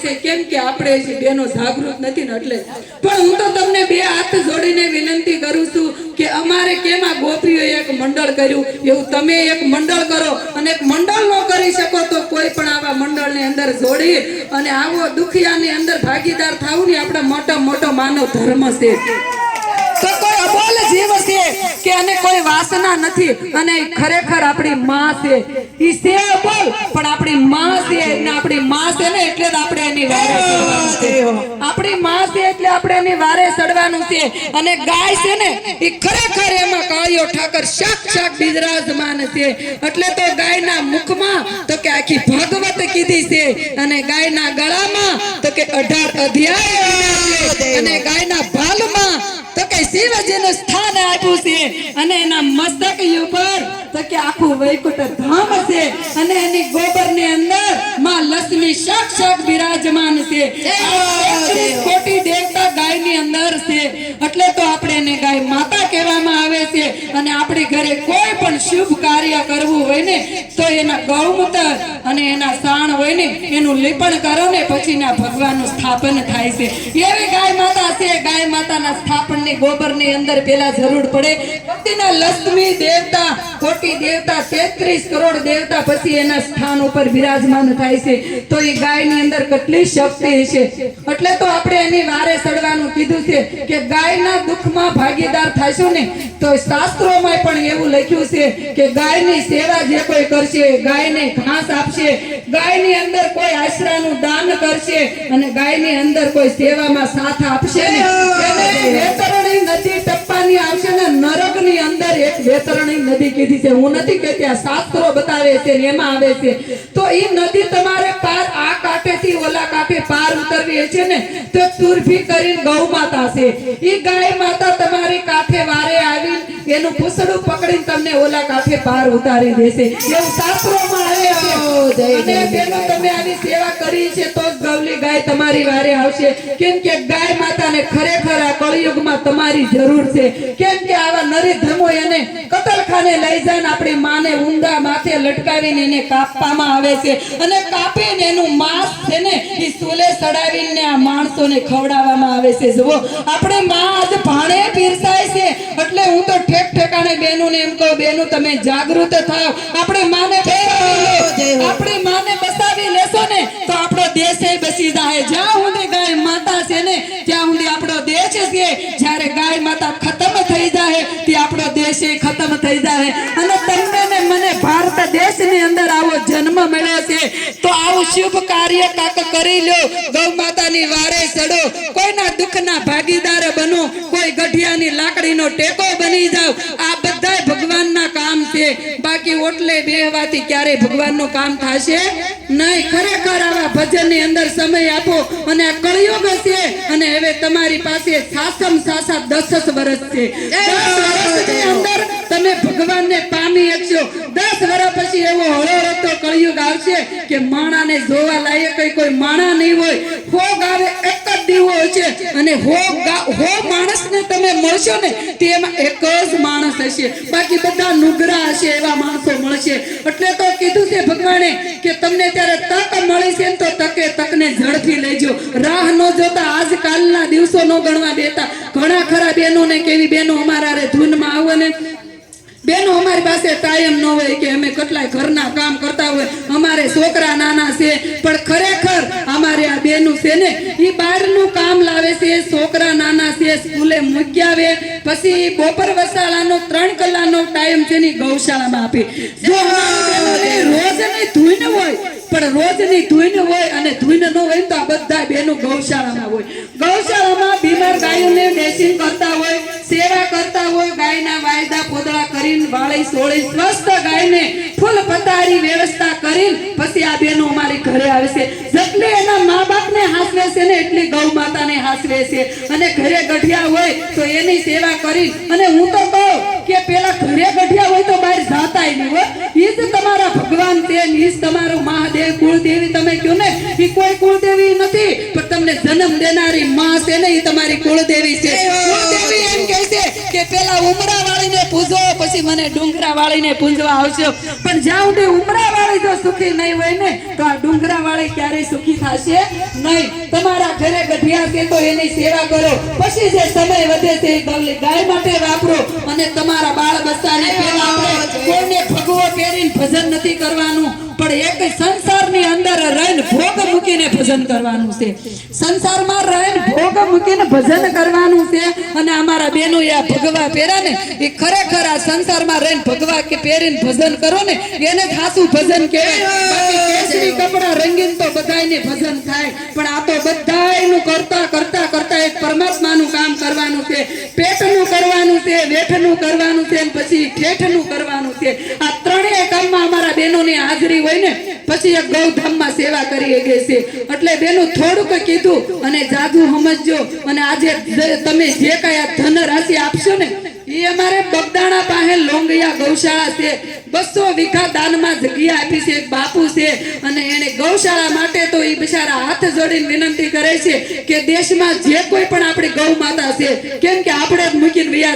છે, કેમ કે આપણે બેનો જાગૃત નથી ને એટલે. પણ હું તો તમને બે હાથ જોડીને વિનંતી કરું છું કે અમારે કેમ આ ગોપીઓએ એક મંડળ કર્યું એવું તમે એક મંડળ કરો, અને એક મંડળ ન કરી શકો તો કોઈ પણ આવા મંડળની અંદર જોડી અને આવો દુખિયાની અંદર ભાગીદાર થવું ને આપણે મોટો માનવ ધર્મ છે. તો કોઈ અબોલ જીવ છે કે અને કોઈ વાસના નથી, અને ખરેખર આપણી માં છે. ઈ છે અબોલ પણ આપણી માં છે, ને આપણી માં છે ને એટલે જ આપણે એની વારે ચડવાનું છે. આપણી માં છે એટલે આપણે એની વારે ચડવાનું છે. અને ગાય છે ને ઈ ખરેખર એમાં કાળિયો ઠાકર સાક્ષાત બિરાજમાન છે. એટલે તો ગાયના મુખમાં તો કે આખી ભાગવત કીધી છે, અને ગાયના ગળામાં તો કે 18 અધ્યાય, અને ગાયના ભાલમાં તો કે શિવજીનું સ્થાન આપ્યું છે, અને એના મસ્તક ઉપર તો કે આખું વૈકુંઠ ધામ છે, અને એની ગોબરની અંદર માં લક્ષ્મી સાક્ષાત બિરાજમાન છે. કોટી દેવતા ગાયની અંદર છે. એટલે તો આપણે એને ગાય માતા કહેવામાં આવે છે. અને આપણી ઘરે કોઈ પણ શુભ કાર્ય કરવું હોય ને તો એના ગૌમૂત્ર અને એના સાણ હોય ને એનું લીપણ કરો ને પછી ના ભગવાનનું સ્થાપન થાય છે. એવી ગાય માતા છે. ગાય માતાના સ્થાપનની ગોબરની અંદર પેલા જરૂર પડે ભક્તિના લક્ષ્મી દેવતા, કોટી દેવતા, 33 કરોડ દેવતા પછી એના સ્થાન ઉપર બિરાજમાન થાય છે. તો એ ગાયની અંદર કેટલી શક્તિ છે. એટલે તો આપણે એની વારે ચડવાનું કીધું છે કે ગાયના દુઃખમાં ભાગીદાર થશો ને તો શાસ્ત્રોમાં પણ એવું લખ્યું છે કે ગાયની સેવા જે કોઈ કરશે, ગાયને ઘાસ આપશે, ગાયની અંદર કોઈ આશરાનું દાન કરશે, અને ગાયની અંદર કોઈ સેવામાં સાથ આપશે ને એને વેતરણી નદી ટપ્પાની આવશે ને નરકની અંદર એક વેતરણી નદી કીધી છે. હું નથી કહેતી, આ શાસ્ત્રો બતાવે છે ને એમાં આવે છે. તો એ નદી તમારે પાર આ કાંઠેથી ઓલા કાંઠે પાર ઉતરવી છે ને તો તુરભી કરીને ગૌ માતા છે. એ ગાય માતા તમારી કાંઠે વારે આવી એનું પૂછડું પકડીને તમને ઓલા કાંઠે પાર ઉતારી દેશે, એવું શાસ્ત્રોમાં આવે છે. અને બેનો તમે આની સેવા કરી છે તો જ ગૌલી ગાય તમારી વારે આવશે. કેમ કે ગાય માતાને ખરેખર આ કળિયુગમાં તમારી જરૂર છે. કેમ કે આવા નરીધમો એને કતલખાને લઈ જાય ને આપણી માને ઊંડા માથે લટકાવીને એને કાપવામાં આવે છે, અને કાપીને એનું માંસ છે ને એ સૂલે ચડાવીને આ માણસોને ખવડાવવામાં આવે છે. જુઓ આપણે માં આજ ભાણે પીરસાય છે. એટલે હું તો ઠેક ઠેકાણે બેનું ને એમ કહું, બેનું તમે જાગૃત થાવ. આપણે માને આપણી માને બસાવી લેશો ને તો આપણો દેશ બસી જાય. જ્યાં સુધી ગાય માતા છે ને ત્યાં સુધી આપણો દેશ છે. જ્યારે ગાય માતા ખતમ થઈ જાય તે આપણો દેશ ખતમ થઈ જાય. અને તમને ને મને ભારત દેશની અંદર આવો જન્મ મળ્યો છે તો આવું શુભ કાર્ય કાક કરી લો. ગૌ માતાની વારે ચડો, કોઈના દુઃખના ભાગીદાર બનો, કોઈ ગઢિયાની લાકડીનો ટેકો બની જાવ. આ બધાય ભગવાનના કામ છે. બાકી ઓટલે બેહવાથી ક્યારે ભગવાનનું કામ થશે નહીં. ખરેખર આવા ભજનની અંદર સમય આપો. અને આ કળિયુગ છે, અને હવે તમારી પાસે સાસા 10 વર્ષ છે. 10 વર્ષની અંદર તમે ભગવાનને પામી શકશો. 10 વર્ષ પછી એવો હળોળતો કળિયુગ આવશે કે માણાને જોવા લાયક કોઈ માણા નહીં હોય. ફોગ આવે એક જ દીવો છે, અને હો માણસને તમે મળશો ને તેમાં એક જ માણસ હશે, બાકી બધા નુગરા હશે, એવા માણસો મળશે. એટલે તો કીધું છે ભગવાને કે તમને ત્યારે તક મળી છે તો તકને ઝડપી લેજો. રાહ ન જોતા આજકાલના દિવસો ન ગણવા દેતા. ઘણા ખરા બહેનો ને કેવી બહેનો અમારા રે ધૂનમાં આવો ને બેનો અમારી પાસે ટાઈમ ન હોય કે અમે કેટલાય ઘરના કામ કરતા હોય, અમારે છોકરા નાના છે. પણ ખરેખર અમારે આ બેનું છે ને એ બહારનું કામ લાવે છે. છોકરા નાના છે, સ્કૂલે મૂકી આવે પછી બપોર વસાળાનો 3 કલાકનો ટાઈમ છે ને ગૌશાળામાં આપે. જો રોજની ધૂન હોય પણ રોજની ધૂન હોય અને ધૂન ન હોય તો આ બધા બેનો ગૌશાળામાં હોય. ગૌશાળામાં બીમાર ગાયોને ડ્રેસિંગ કરતા હોય, સેવા કરતા હોય, ગાયના વાયદા પોદળા કરીને વાળી સોળી સ્વસ્થ ગાયને ફૂલ પતારી વ્યવસ્થા કરીને પછી આ બેનો અમારી ઘરે આવે છે. જેટલી એના મા બાપને હાસવે છે ને એટલી ગૌ માતાને હાસવે છે. અને ઘરે ગઢિયા હોય તો એની સેવા કરી. અને હું તો કહું કે પેલા ઘરે ગઢિયા હોય તો બહાર જાતાય નહીં હોય. ઈ જ તમારા ભગવાન છે, ઈ જ તમારું મહાદેવ કુળદેવી તમે કહો ને એ કોઈ કુળદેવી નથી, પણ તમને જન્મ દેનારી માં છે ને એ તમારી કુળદેવી છે. કુળદેવી એમ કહે છે કે પેલા ઉમરા વાળીને પૂજો પછી મને ડુંગરા વાળીને પૂજવા આવશો, પણ જ્યાં સુધી ઉમરા વાળી જો સુખી નહીં હોય ને તો આ ડુંગરા વાળી ક્યારેય સુખી થશે નહીં. તમારા ઘરે ગઢિયા છે તો એની સેવા કરો, પછી જે સમય વધે છે એ ગૌલી ગાય માટે વાપરો. અને તમારા બાળ બચ્ચાને પેલા આપણે કોઈને ભગવો પહેરીને ભજન નથી કરવાનું, પણ એક સંસારની અંદર રહીને ભોગ મૂકીને ભજન કરવાનું છે. સંસારમાં રહીને ભોગ મૂકીને ભજન કરવાનું છે. અને અમારા બેનો આ ભગવા પહેરા ને એ ખરેખર આ સંસારમાં રહીને ભગવા કે પહેરીને ભજન કરો ને એને ખાસું ભજન કહેવાય. બાકી કેસરી કપડા રંગીન તો બધાયને ભજન થાય, પણ આ તો બધાયનું કરતા કરતા કરતા એક પરમાત્માનું કામ કરવાનું છે. પેટનું કરવાનું છે, વેઠનું કરવાનું છે, અને પછી ઠેઠનું કરવાનું છે. આ ત્રણેય કામમાં અમારા બેનોની હાજરી હોય ને પછી એક ગૌધામમાં સેવા કરી ગઈ છે. એટલે બેનું થોડુંક કીધું અને જાદુ સમજજો. અને આજે તમે જે કઈ આ ધન રાશિ આપશો ને એ અમારે બગદાણા પાસે લોંગિયા ગૌશાળા છે. 200 વીઘા દાનમાં જગ્યા આપી છે. એક બાપુ છે અને એને ગૌશાળા માટે તો એ બિચારા હાથ જોડીને વિનંતી કરે છે કે દેશમાં જે કોઈ પણ આપણી ગૌ માતા છે, કેમ કે આપણે જ મૂકીને વ્યા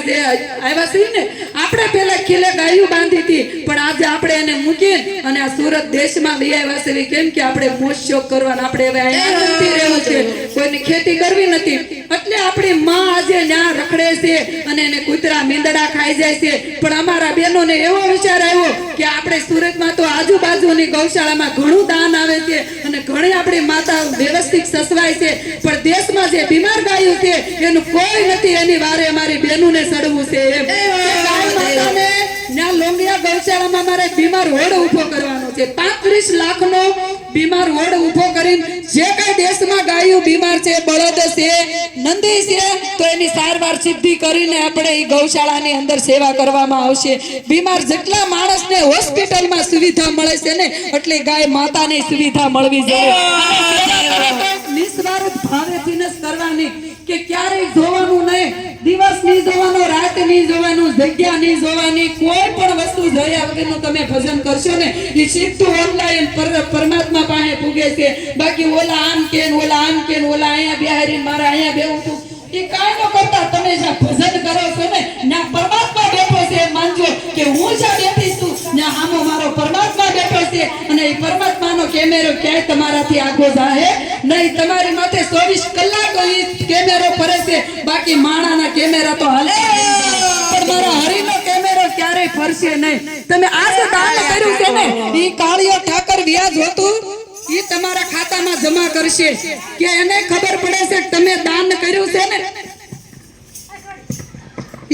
આવ્યા છીએ ને, આપણે પેલા ખીલે ગાયું બાંધી હતી, પણ આજે આપણે એને મૂકીને અને આ સુરત દેશમાં વ્યા છે. કેમ કે આપણે મોજ શોખ કરવાના, આપણે હવે અહીંયા નથી રહેવું છે, કોઈની ખેતી કરવી નથી. એટલે આપણી માં આજે ન્યા રખડે છે અને એને કૂતરા મીંદડા ખાઈ જાય છે. પણ અમારા બહેનોને એવો વિચાર આવ્યો કે આપણે સુરતમાં તો આજુબાજુની ગૌશાળામાં ઘણું દાન આવે છે અને ઘણી આપણી માતા વ્યવસ્થિત સસવાય છે, પણ દેશમાં જે બીમાર ગાયો છે એનું કોઈ નથી, એની વારે અમારી બહેનોને સડવું છે. એમ ગાય માતાને ન્યા લોંગિયા ગૌશાળામાં મારે બીમાર હોડ ઊભો કરવાનો છે. 35 લાખનો બીમાર હોડ ઊભો કરીને જે કઈ દેશમાં ગાયું બીમાર છે, બળદ છે, નંદી છે, તો એની સારવાર સિદ્ધિ કરીને આપણે એ ગૌશાળાની અંદર સેવા કરવામાં આવશે. બીમાર જેટલા માણસને હોસ્પિટલમાં સુવિધા મળે છે ને એટલે ગાય માતાને સુવિધા મળવી જોઈએ. નિસ્વાર્થ ભાવેથી જ કરવાની કે ક્યારેય જોવાનું નહીં, દિવસ નહીં જોવાનો, રાત નહીં જોવાનું, જગ્યા નહીં જોવાની, કોઈ પણ વસ્તુ જોયા વગરનું તમે ભજન કરશો ને એ સીધું ઓનલાઈન પરમાત્મા પાસે પૂગે છે. બાકી ઓલા આમ કે ઓલા આમ કે ઓલા અહીંયા બેહારીને મારા અહીંયા બેહું છું એ કાંઈ ન કરતા તમે જ્યાં ભજન કરો છો ને ત્યાં પરમાત્મા બેઠો છે. માનજો કે હું જ્યાં બેઠી છું ત્યાં આમો મારો પરમાત્મા બેઠો છે અને એ પરમાત્માનો કેમેરો ક્યાંય તમારાથી આગો જાહે નહીં. તમારી માથે 24 કલાક કેમેરો ફરે છે, બાકી માણાના કેમેરા તો હાલે, પણ મારા હરિનો કેમેરો ક્યારેય ફરશે નહીં. તમે આજ દાન કર્યું છે ને એ કાળિયો ઠાકર વ્યાજ હતું એ તમારા ખાતામાં જમા કરશે કે એને ખબર પડે છે કે તમે દાન કર્યું છે ને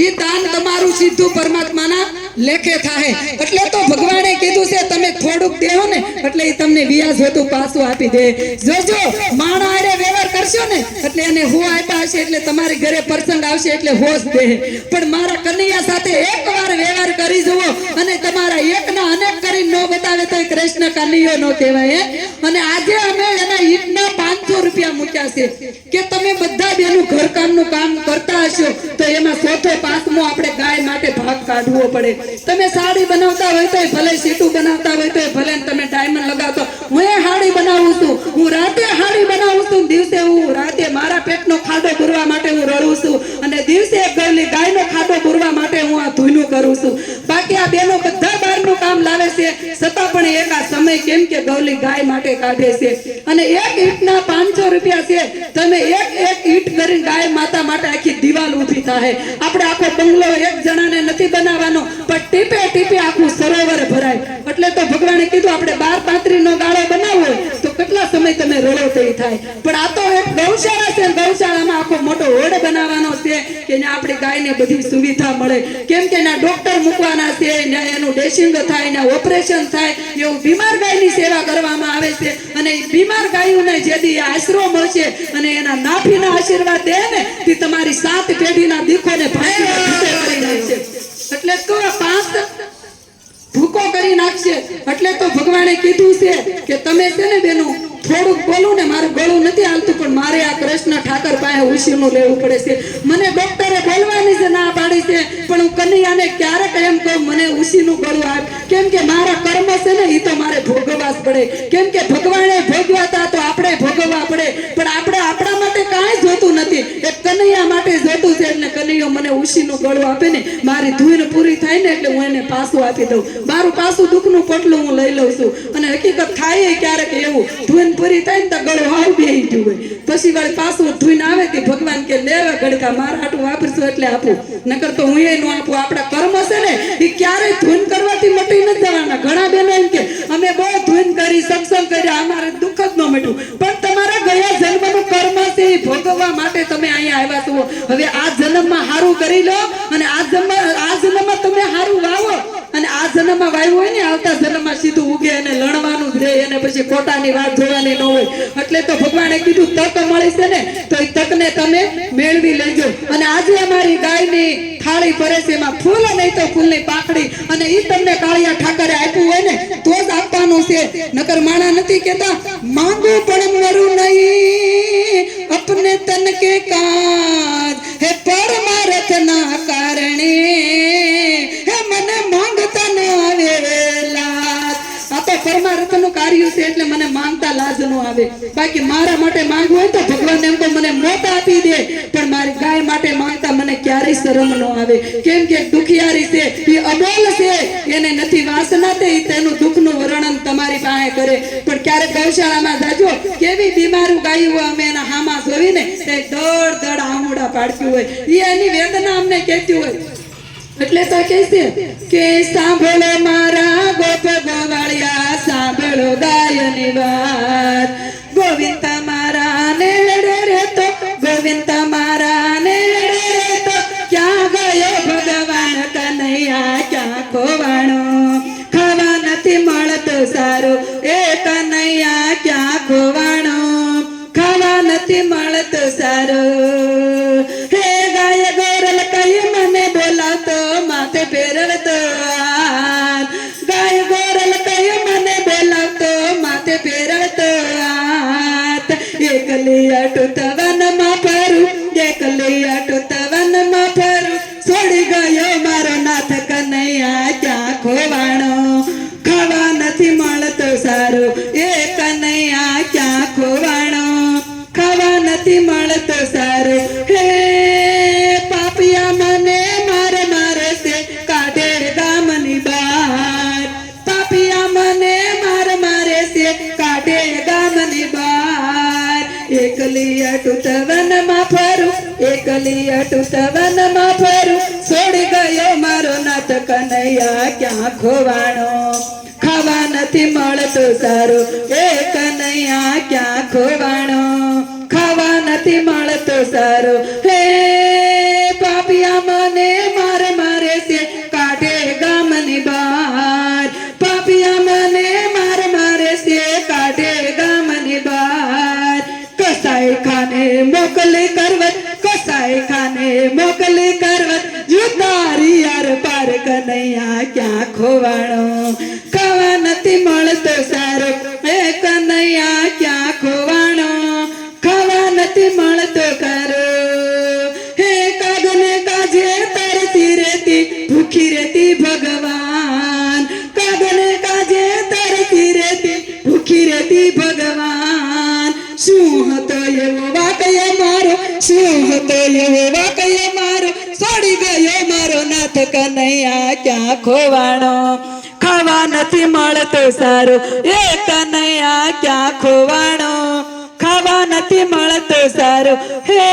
એ દાન તમારું સીધું પરમાત્માના લેખે થાય. એટલે તો ભગવાને કીધું છે તમે થોડુંક દેહો ને એટલે એ તમને વ્યાજ હતું પાછું આપી દે. જોજો માણા આરે વ્યવહાર કરશો ને એટલે એને હો આપ્યા હશે એટલે તમારી ઘરે પ્રસંગ આવશે એટલે હોશ દે. પણ મારા કનૈયા સાથે એકવાર વ્યવહાર કરી જુઓ અને તમારા એકના અનેક કરીને ન બતાવે તો કૃષ્ણ કનૈયો ન કહેવાય. અને આજે અમે એના ઈટના 500 રૂપિયા મૂક્યા છે કે તમે બધા બેનું ઘરકામનું કામ કરતા હશો તો એમાં ચોથો પાંચમો આપણે ગાય માટે ભાગ કાઢવો પડે. તમે સાડી બનાવતા હોય તો ભલે સીટું બનાવતા હોય તો ભલે તમે ડાયમંડ લગાવતો, હું હાડી બનાવું છું, હું રાતે હાડી બનાવું છું, દિવસે હું રાતે મારા પેટનો ખાડો પૂરવા માટે હું રડું છું અને દિવસે ગૌલી ગાયનો ખાડો પૂરવા માટે હું આ ધૂનું કરું છું. બાકી આ બેનો બધા બહારનું કામ લાવે છે છતાં પણ એક આ સમય કેમ કે ગૌલી ગાય માટે કાઢે છે. અને એક ઈંટના 500 રૂપિયા છે, તમે એક ઈંટ કરીને ગાય માતા માટે આખી દિવાલ ઊભી થાય. આપણે આખો બંગલો એક જણાને નથી બનાવવાનો, પણ ટીપે ટીપે આખું સરોવર ભરાય. એટલે તો ભગવાને કીધું આપણે 12 નો ગાળો બનાવવો તો કેટલા સમય તમે રડો થઈ થાય. પણ આ તો એક ગૌશાળા છે, ગૌશાળામાં આખો મોટો હોડ બનાવવાનો છે કે ત્યાં આપણી ગાયને બધી સુવિધા મળે. કેમ કે ત્યાં ડોક્ટર મૂકવાના છે, ત્યાં એનું ડ્રેસિંગ થાય, ત્યાં ઓપરેશન થાય, એવું બીમાર ગાયની સેવા કરવામાં આવે છે. અને એ બીમાર ગાયોને જેથી આશરો મળશે અને એના નાભીના આશીર્વાદ દે ને તે તમારી 7 પેઢીના દીકોને ભાગી કરી નાખશે. એટલે તો 5 ભૂકો કરી નાખશે. એટલે તો ભગવાને કીધું છે કે તમે છે ને બેનું થોડુંક બોલું ને મારું ગળું નથી હાલતું, પણ મારે આ કૃષ્ણ ઠાકર પાસે ઉશીનું લેવું પડે છે. મને ડોક્ટરે બોલવાની છે ના પાડી છે, પણ હું કનૈયાને ક્યારેક એમ કહું મને ઉશીનું ગળું આપ, કેમ કે મારા કર્મ છે ને એ તો મારે ભોગવવા જ પડે. કેમ કે ભગવાને ભોગવાતા તો આપણે ભોગવવા પડે, પણ આપણે આપણા માટે કાંઈ જોતું નથી, એક કનૈયા માટે જોતું છે. એટલે કનૈયો મને ઉશીનું ગળું આપે ને, મારી ધૂન પૂરી થાય ને એટલે હું એને પાછું આપી દઉં. મારું પાછું દુઃખનું પોટલું હું લઈ લઉં છું. અને હકીકત થાય ક્યારેક એવું, ધૂન પૂરી થાય ને તો ગળું હાવ બેહી ગયું હોય, પછી વળી પાછું ધૂન આવે તે ભગવાન કે લેવે ગડકા મારા હાટું વાપરશું એટલે આપું, નકર તો હું એ ન આપું. આપણા કર્મ છે ને એ ક્યારેય ધૂન કરવાથી મટી નથી જવાના. ઘણા બેનો એમ કે અમે બહુ ધૂન કરી, સત્સંગ કર્યા, અમારે દુઃખ જ ન મટ્યું. પણ તમારા ગયા જન્મનું કર્મ છે એ ભોગવવા માટે તમે અહીંયા આવ્યા છો. હવે આ જન્મમાં હારું કરી લો અને આ જન્મમાં તમે હારું વાવો, અને આ જન્મમાં વાવ્યું હોય ને આવતા જન્મમાં સીધું ઉગે અને લણવાનું જ રહે, અને પછી ખોટાની વાત જોવાની ન હોય. એટલે તો ભગવાને કીધું તક મળી છે ને તો એ તકને તમે મેળવી લેજો. અને આજે અમારી ગાયની થાળી ભરે છે, એમાં ફૂલ નહીં તો ફૂલની પાંખડી, અને ઈ તમને કાળિયા ઠાકરે આપ્યું હોય ને તો જ આપવાનું છે. નકર માણા નથી કહેતા માંગુ પણ મરું નહીં અપને તન કે કાજ, હે પરમાર્થ ના કારણે હે મને માંગતા ન આવેલા. આ તો પરમાર્થ નું કાર્ય છે એટલે મને માંગતા લાજ ન આવે. બાકી મારા માટે માંગવું હોય તો ભગવાન એમ તો મને મોત આપી દે, પણ મારી ગાય માટે માંગતા મને ક્યારેય શરમ ન આવે. કેમ કે દુખિયારી છે, એ અબોલ છે, એને નથી વાસના તે તેનું દુઃખનું વર્ણન તમારી પાસે કરે. પણ ક્યારેક ગૌશાળામાં જાજો, કેવી બીમારું ગાયું અમે એના હામાં જોઈને તે દડ દડ આમુડા પાડતી હોય, એ એની વેદના અમને કહેતી હોય. એટલે તો કહે છે કે સાંભળો મારા ગોપ ગોવાળિયા, સાંભળો ગાયની વાત. ગોવિંદ તમારા નેડે રહેતો, ગોવિંદ તમારા નેડે રહેતો, ક્યાં ગયો ભગવાન કનૈયા, ક્યાં ખોવાણો. ખાવા નથી મળતો સારું એ કનૈયા, ક્યાં ખોવાણો. ખાવા નથી મળતો સારું. હે ગાય ગોરલ કઈ મને બોલાવતો, માથે ફેરવતો હાથ. ગાય ગોરલ કઈ મને બોલાવતો, માથે ફેરવતો હાથ. એકલી અટુત વનમાં ફરું, એકલી અટુત વનમાં ફરું, છોડી ગયો મારો નાથ કનૈયા, ક્યાં ખોવાણો. ખાવા નથી મળતો સારું એ કનૈયા, ક્યાં ખોવાણો. ખાવા નથી મળતો સારું. હે પાપિયા મને મારે મારે છે, કાઢે ગામની બહાર. પાપિયા મને મારે મારે છે, કાઢે ગામની બહાર. એકલી અટુત વનમાં ફરું, એકલી અટુત વનમાં ફરું, છોડી ગયો મારો નાથ કનૈયા, ક્યાં ખોવાણો. ખાવા નથી મળતો સારું એ કનૈયા, ક્યાં ખોવાણો. ખાવા નથી મળતો સારું. હે પાપિયા મને મારે મારે છે, કાઢે ગામની બહાર. પાપિયા મને મારે મારે છે, કાઢે ગામની બહાર. કસાઈ ખાને મોકલી કરવત, કસાઈ ખાને મોકલી કરવત, જુદારી યાર પાર કનૈયા, ક્યાં ખોવાણો. ખાવા નથી મળતો સારો એ કનૈયા, ક્યાં ખોવાણો. ખાવા નથી મળતો કરો. હે કાગને કાજે તરતી રહેતી, ભૂખી રહેતી ભગવાન. કાગને કાજે તરતી રહેતી, ભૂખી રહેતી ભગવાન. શું હતો એવો વાકય મારો, શું હતો એવો વાકય મારો, છોડી ગયો મારો નાથ કનૈયા, ક્યાં ખોવાણો. ખાવા નથી મળતો સારું એ કનૈયા, ક્યાં ખોવાણો. ખાવા નથી મળતો સારું. હે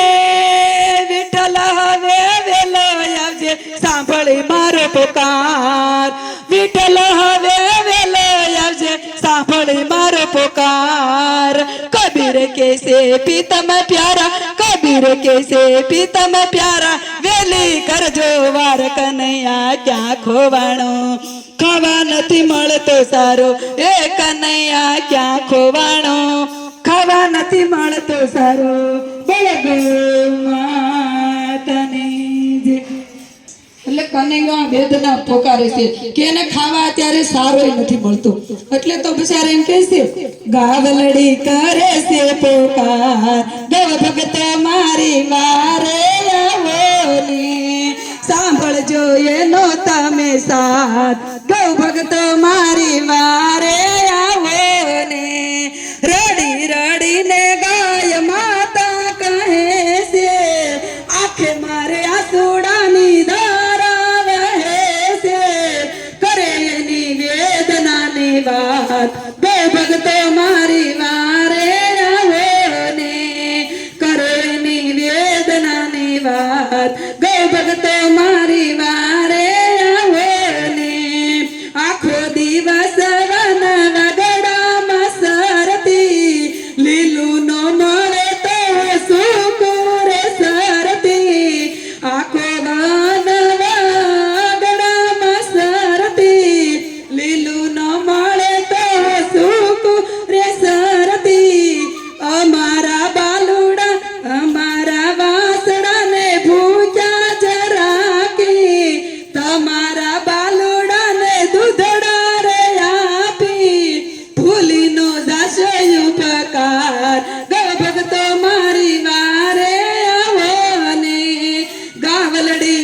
વિઠ્ઠલ હવે વેલો આવજે, સાંભળી મારો પુકાર. વિઠ્ઠલ હવે વેલો આવજે, સાંભળી મારો પુકાર. કબીર કેસે પીતમ પ્યારા, કબીર કેસે પીતમ પ્યારા, વેલી કરજો વાર કનૈયા, ક્યાં ખોવાણો. ખાવા નથી મળતો સારો એ કનૈયા, ક્યાં ખોવાણો. ખાવા નથી મળતો સારો. બોલો ગૌ માતાની જય. એટલે કનૈયા વેદના પોકારે છે કે એને ખાવા અત્યારે સારો નથી મળતો. એટલે તો બિચારા એમ કહે છે ગાવલડી કરે છે પોકાર, ગૌ ભગત મારી વારે આવો ને, સાંભળજો એનો તમે સાથ. ગૌ ભગત મારી વારે આવો ને. રડી રડીને ગાય માતા કહે છે, આંખે મારે આસુડાની ગૌ ભગતો મારી વારે આવો ને આખો દિવસ વનના ગળામાં સરતી લીલું નો મળે તો સૂકું રે સરતી આખો વનના ગળામાં સરતી લીલું ન મળે તો સૂકું રે સરતી અમારા બાલુડા અમારા વાસડાને ભૂખ્યા જરાકી તમારા બાલુડાને દૂધડા રે આપી ભૂલી નો જાશે ઉપકાર ગૌ ભગતો મારી વારે આવો ને ગાવલડી